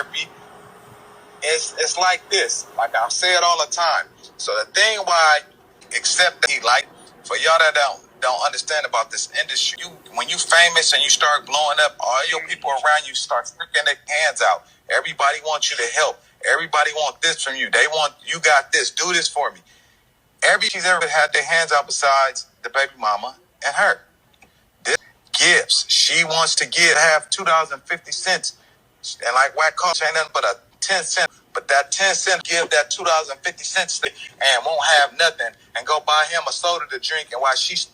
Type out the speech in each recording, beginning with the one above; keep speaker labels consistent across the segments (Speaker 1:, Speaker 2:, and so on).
Speaker 1: therapy. It's like this. Like I say it all the time. So the thing why, except that he like, for y'all that don't understand about this industry, when you famous and you start blowing up, all your people around you start sticking their hands out. Everybody wants you to help. Everybody wants this from you. They want, you got this, do this for me. She's ever had their hands out besides the baby mama and her. This gifts. She wants to have $2.50. And like Wack calls, ain't nothing but a 10 cent. But that 10 cent give that $2.50 and won't have nothing and go buy him a soda to drink, and while she's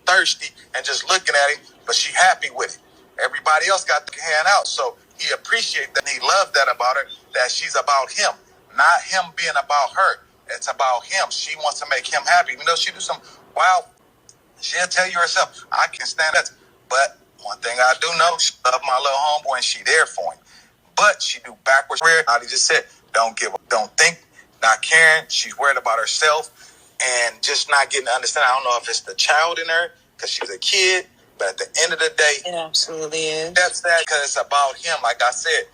Speaker 1: thirsty and just looking at him, but she happy with it. Everybody else got the hand out. So he appreciates that. He loves that about her, that she's about him, not him being about her. It's about him. She wants to make him happy. Even though she do some wild, she'll tell you herself, I can't stand that. But one thing I do know, she love my little homeboy and she there for him. But she do backwards. How he just said, don't think, not caring. She's worried about herself and just not getting to understand. I don't know if it's the child in her because she's a kid, but at the end of the day,
Speaker 2: it absolutely is.
Speaker 1: That's that, because it's about him. Like I said,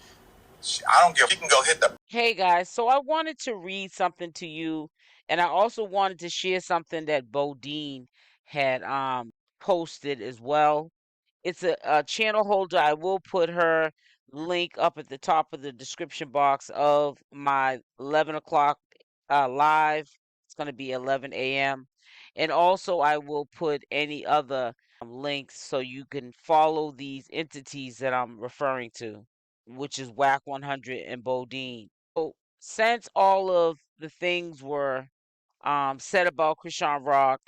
Speaker 1: I don't give. He can go hit the.
Speaker 3: Hey guys, so I wanted to read something to you, and I also wanted to share something that Bowdean had posted as well. It's a channel holder. I will put her link up at the top of the description box of my 11 o'clock live. It's going to be 11 a.m. And also I will put any other links so you can follow these entities that I'm referring to, which is Wack 100 and Bowdean. So since all of the things were said about Chrisean Rock,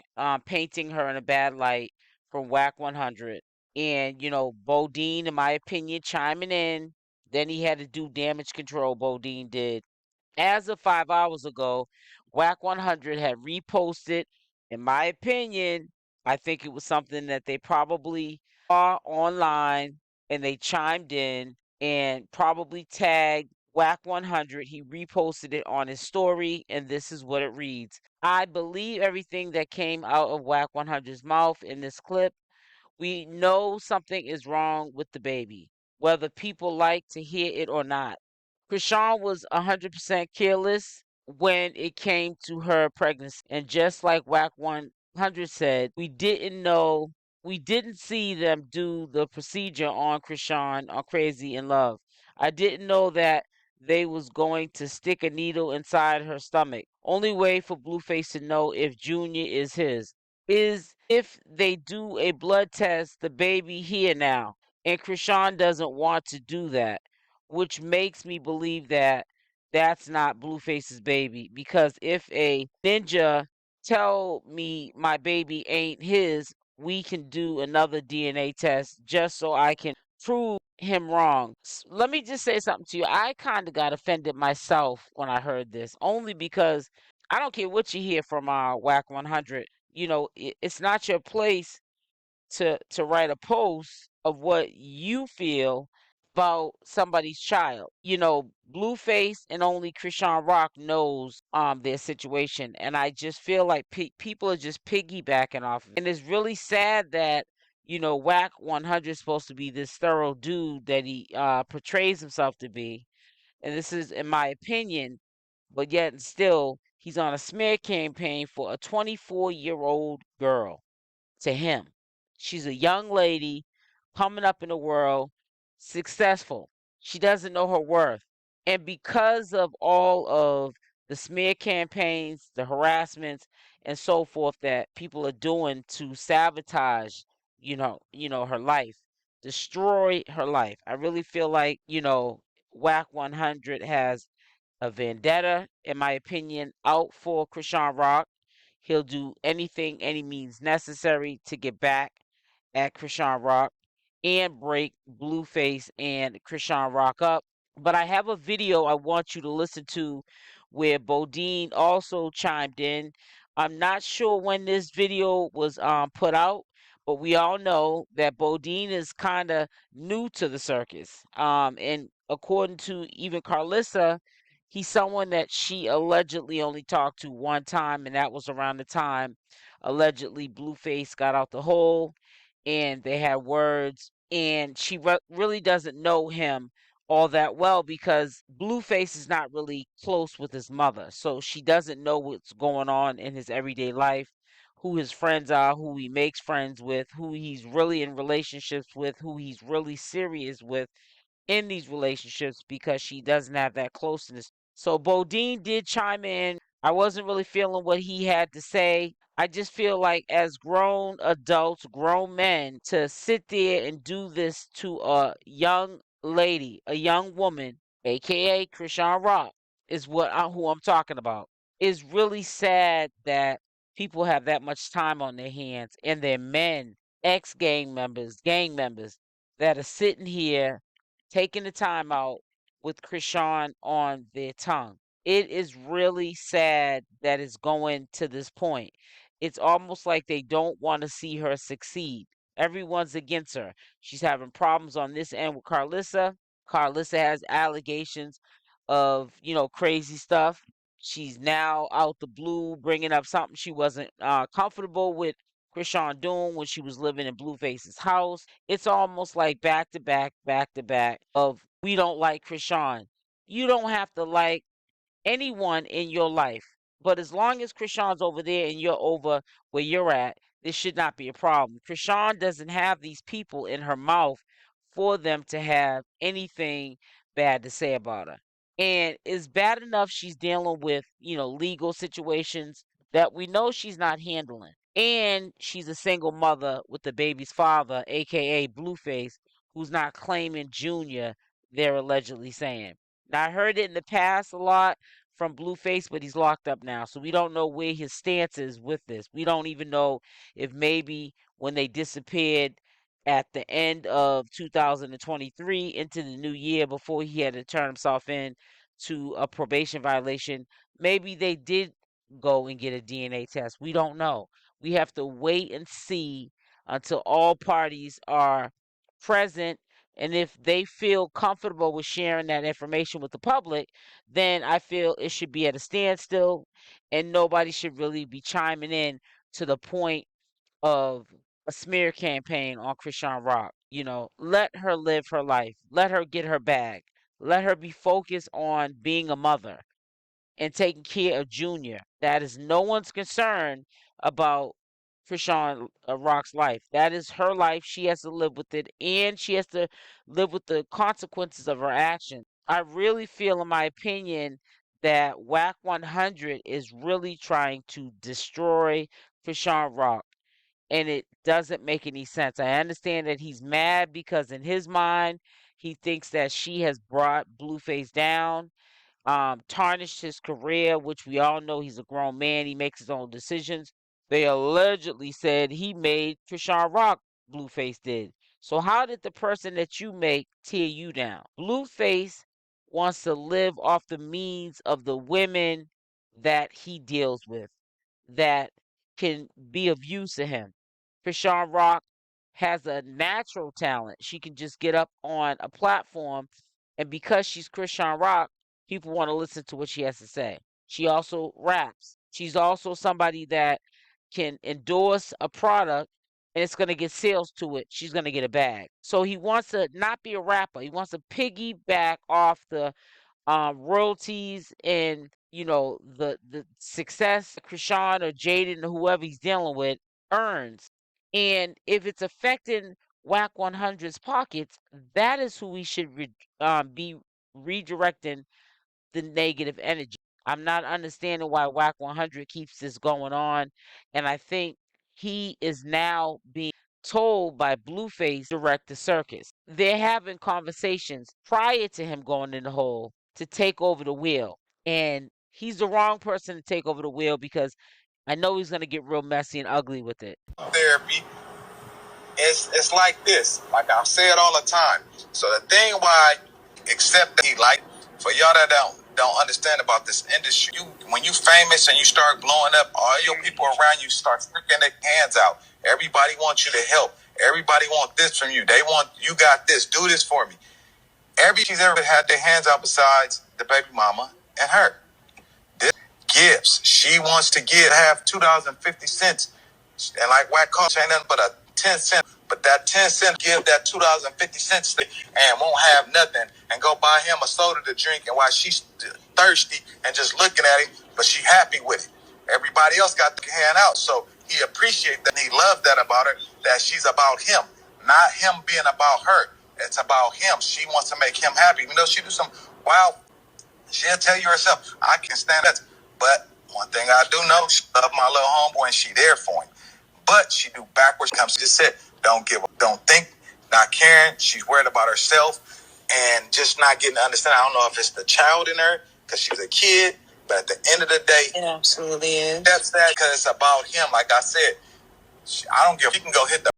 Speaker 3: painting her in a bad light from Wack 100, and Bowdean, in my opinion, chiming in, then he had to do damage control. Bowdean did. As of 5 hours ago, Wack 100 had reposted. In my opinion, I think it was something that they probably saw online and they chimed in and probably tagged Wack 100. He reposted it on his story, and this is what it reads. I believe everything that came out of Wack 100's mouth in this clip. We know something is wrong with the baby, whether people like to hear it or not. Chrisean was 100% careless when it came to her pregnancy. And just like Wack 100 said, we didn't see them do the procedure on Chrisean on Crazy in Love. I didn't know that they was going to stick a needle inside her stomach. Only way for Blueface to know if Junior is his is if they do a blood test, the baby here now. And Chrisean doesn't want to do that, which makes me believe that that's not Blueface's baby. Because if a ninja tell me my baby ain't his, we can do another DNA test just so I can prove him wrong. Let me just say something to you. I kind of got offended myself when I heard this, only because I don't care what you hear from Wack 100. It's not your place to write a post of what you feel about somebody's child. Blueface and only Chrisean Rock knows their situation, and I just feel like people are just piggybacking off of it. And it's really sad that Wack 100 is supposed to be this thorough dude that he portrays himself to be, and this is in my opinion, but yet and still he's on a smear campaign for a 24-year-old girl. To him, she's a young lady coming up in the world, successful. She doesn't know her worth. And because of all of the smear campaigns, the harassments, and so forth that people are doing to sabotage, her life, destroy her life. I really feel like, Wack 100 has a vendetta, in my opinion, out for Chrisean Rock. He'll do anything, any means necessary to get back at Chrisean Rock and break Blueface and Chrisean Rock up. But I have a video I want you to listen to where Bowdean also chimed in. I'm not sure when this video was put out, but we all know that Bowdean is kind of new to the circus. And according to even Carlissa, he's someone that she allegedly only talked to one time, and that was around the time allegedly Blueface got out the hole and they had words, and she really doesn't know him all that well because Blueface is not really close with his mother. So she doesn't know what's going on in his everyday life, who his friends are, who he makes friends with, who he's really in relationships with, who he's really serious with in these relationships because she doesn't have that closeness. So Bowdean did chime in. I wasn't really feeling what he had to say. I just feel like as grown adults, grown men, to sit there and do this to a young lady, a young woman, aka Chrisean Rock, is who I'm talking about. Is really sad that people have that much time on their hands and they're men, ex gang members that are sitting here taking the time out with Chrisean on their tongue. It is really sad that it's going to this point. It's almost like they don't want to see her succeed. Everyone's against her. She's having problems on this end with Carlissa. Carlissa has allegations of, crazy stuff. She's now out the blue bringing up something she wasn't comfortable with Chrisean doing when she was living in Blueface's house. It's almost like back to back of we don't like Chrisean. You don't have to like anyone in your life. But as long as Chrisean's over there and you're over where you're at, this should not be a problem. Chrisean doesn't have these people in her mouth for them to have anything bad to say about her. And it's bad enough she's dealing with, legal situations that we know she's not handling. And she's a single mother with the baby's father, aka Blueface, who's not claiming Junior, they're allegedly saying. Now, I heard it in the past a lot from Blueface, but he's locked up now. So we don't know where his stance is with this. We don't even know if maybe when they disappeared at the end of 2023 into the new year before he had to turn himself in to a probation violation, maybe they did go and get a DNA test. We don't know. We have to wait and see until all parties are present, and if they feel comfortable with sharing that information with the public, then I feel it should be at a standstill and nobody should really be chiming in to the point of a smear campaign on Chrisean Rock. Let her live her life. Let her get her bag. Let her be focused on being a mother and taking care of Junior. That is no one's concern about Chrisean Rock's life. That is her life. She has to live with it, and she has to live with the consequences of her actions. I really feel, in my opinion, that Wack 100 is really trying to destroy Chrisean Rock, and it doesn't make any sense. I understand that he's mad because in his mind, he thinks that she has brought Blueface down, tarnished his career, which we all know he's a grown man. He makes his own decisions. They allegedly said he made Chrisean Rock, Blueface did. So how did the person that you make tear you down? Blueface wants to live off the means of the women that he deals with that can be of use to him. Chrisean Rock has a natural talent. She can just get up on a platform, and because she's Chrisean Rock, people want to listen to what she has to say. She also raps. She's also somebody that can endorse a product and it's going to get sales to it. She's going to get a bag. So he wants to not be a rapper. He wants to piggyback off the royalties and the success Chrisean or Jaidyn or whoever he's dealing with earns. And if it's affecting Wack 100's pockets, that is who we should be redirecting the negative energy. I'm not understanding why Wack 100 keeps this going on, and I think he is now being told by Blueface direct the circus. They're having conversations prior to him going in the hole to take over the wheel, and he's the wrong person to take over the wheel because I know he's going to get real messy and ugly with it.
Speaker 1: Therapy. It's like this. Like I say it all the time. So the thing why, except that he like, for y'all that don't understand about this industry, when you famous and you start blowing up, all your people around you start sticking their hands out. Everybody wants you to help. Everybody wants this from you. They want, you got this, do this for me. She's ever had their hands out besides the baby mama and her. This gifts. She wants to have $2.50. And like Wack calls, ain't nothing but a 10-cent But that 10 cent give that $2.50 and won't have nothing and go buy him a soda to drink and while she's thirsty and just looking at him, but she happy with it. Everybody else got the hand out, so he appreciates that. He loved that about her, that she's about him, not him being about her. It's about him. She wants to make him happy. Even though she do some wild, she'll tell you herself, I can stand that. But one thing I do know, she love my little homeboy and she there for him. But she do backwards. She just said, don't think, not caring. She's worried about herself and just not getting to understand. I don't know if it's the child in her because she was a kid, but at the end of the day,
Speaker 2: it absolutely is.
Speaker 1: That's that because it's about him. Like I said, I don't give. She can go hit the